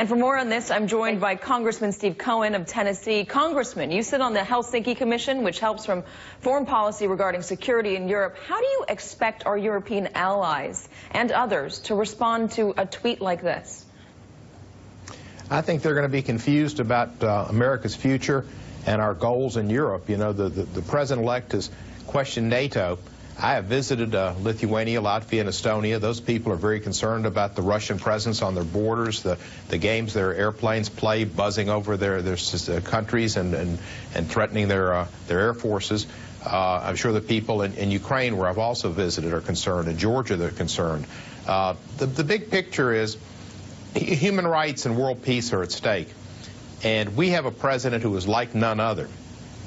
And for more on this, I'm joined by Congressman Steve Cohen of Tennessee. Congressman, you sit on the Helsinki Commission, which helps from foreign policy regarding security in Europe. How do you expect our European allies and others to respond to a tweet like this? I think they're going to be confused about America's future and our goals in Europe. You know, the president-elect has questioned NATO. I have visited Lithuania, Latvia, and Estonia. Those people are very concerned about the Russian presence on their borders, the games their airplanes play, buzzing over their countries and threatening their air forces. I'm sure the people in Ukraine, where I've also visited, are concerned. In Georgia, they're concerned. The big picture is human rights and world peace are at stake. And we have a president who is like none other.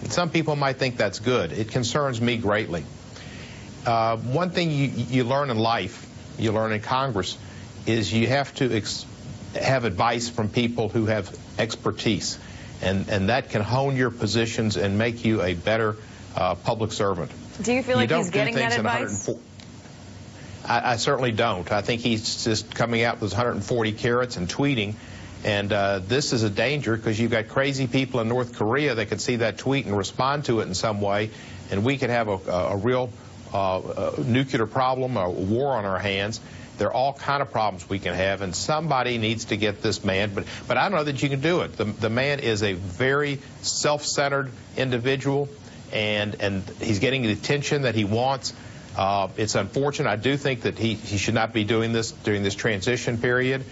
And some people might think that's good. It concerns me greatly. One thing you learn in life, you learn in Congress, is you have to have advice from people who have expertise. And that can hone your positions and make you a better public servant. Do you feel like he's getting that advice? I certainly don't. I think he's just coming out with 140 carats and tweeting. And this is a danger because you've got crazy people in North Korea that could see that tweet and respond to it in some way. And we could have a real nuclear problem, a war on our hands. There are all kind of problems we can have, and somebody needs to get this man. But I don't know that you can do it. The man is a very self-centered individual, and he's getting the attention that he wants. It's unfortunate. I do think that he should not be doing this during this transition period.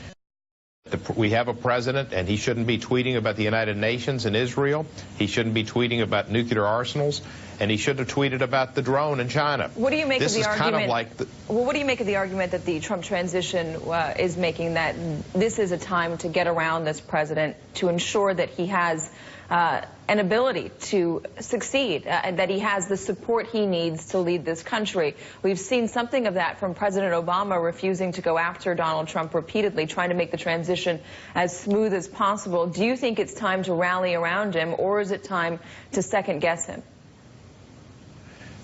We have a president, and he shouldn't be tweeting about the United Nations and Israel. He shouldn't be tweeting about nuclear arsenals, and he should have tweeted about the drone in China. What do you make of the argument? Kind of like well, what do you make of the argument that the Trump transition is making, that this is a time to get around this president to ensure that he has an ability to succeed, and that he has the support he needs to lead this country? We've seen something of that from President Obama refusing to go after Donald Trump repeatedly, trying to make the transition as smooth as possible. Do you think it's time to rally around him, or is it time to second-guess him?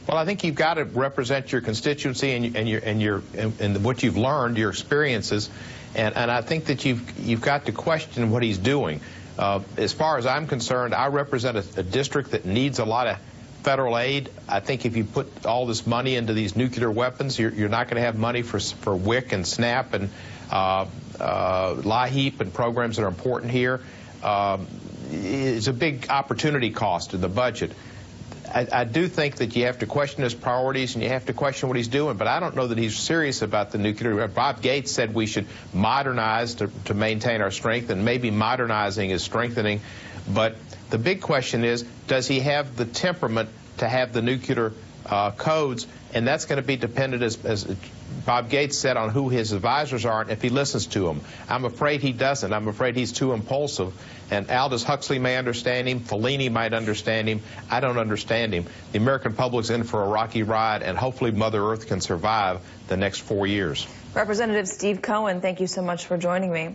Well, I think you've got to represent your constituency and what you've learned, your experiences, and I think that you've got to question what he's doing. As far as I'm concerned, I represent a district that needs a lot of federal aid. I think if you put all this money into these nuclear weapons, you're not going to have money for WIC and SNAP and LIHEAP and programs that are important here. It's a big opportunity cost in the budget. I do think that you have to question his priorities and you have to question what he's doing, but I don't know that he's serious about the nuclear. Bob Gates said we should modernize to maintain our strength, and maybe modernizing is strengthening. But the big question is, does he have the temperament to have the nuclear codes? And that's going to be dependent, as Bob Gates said, on who his advisors are and if he listens to them. I'm afraid he doesn't. I'm afraid he's too impulsive. And Aldous Huxley may understand him. Fellini might understand him. I don't understand him. The American public's in for a rocky ride, and hopefully Mother Earth can survive the next 4 years. Representative Steve Cohen, thank you so much for joining me.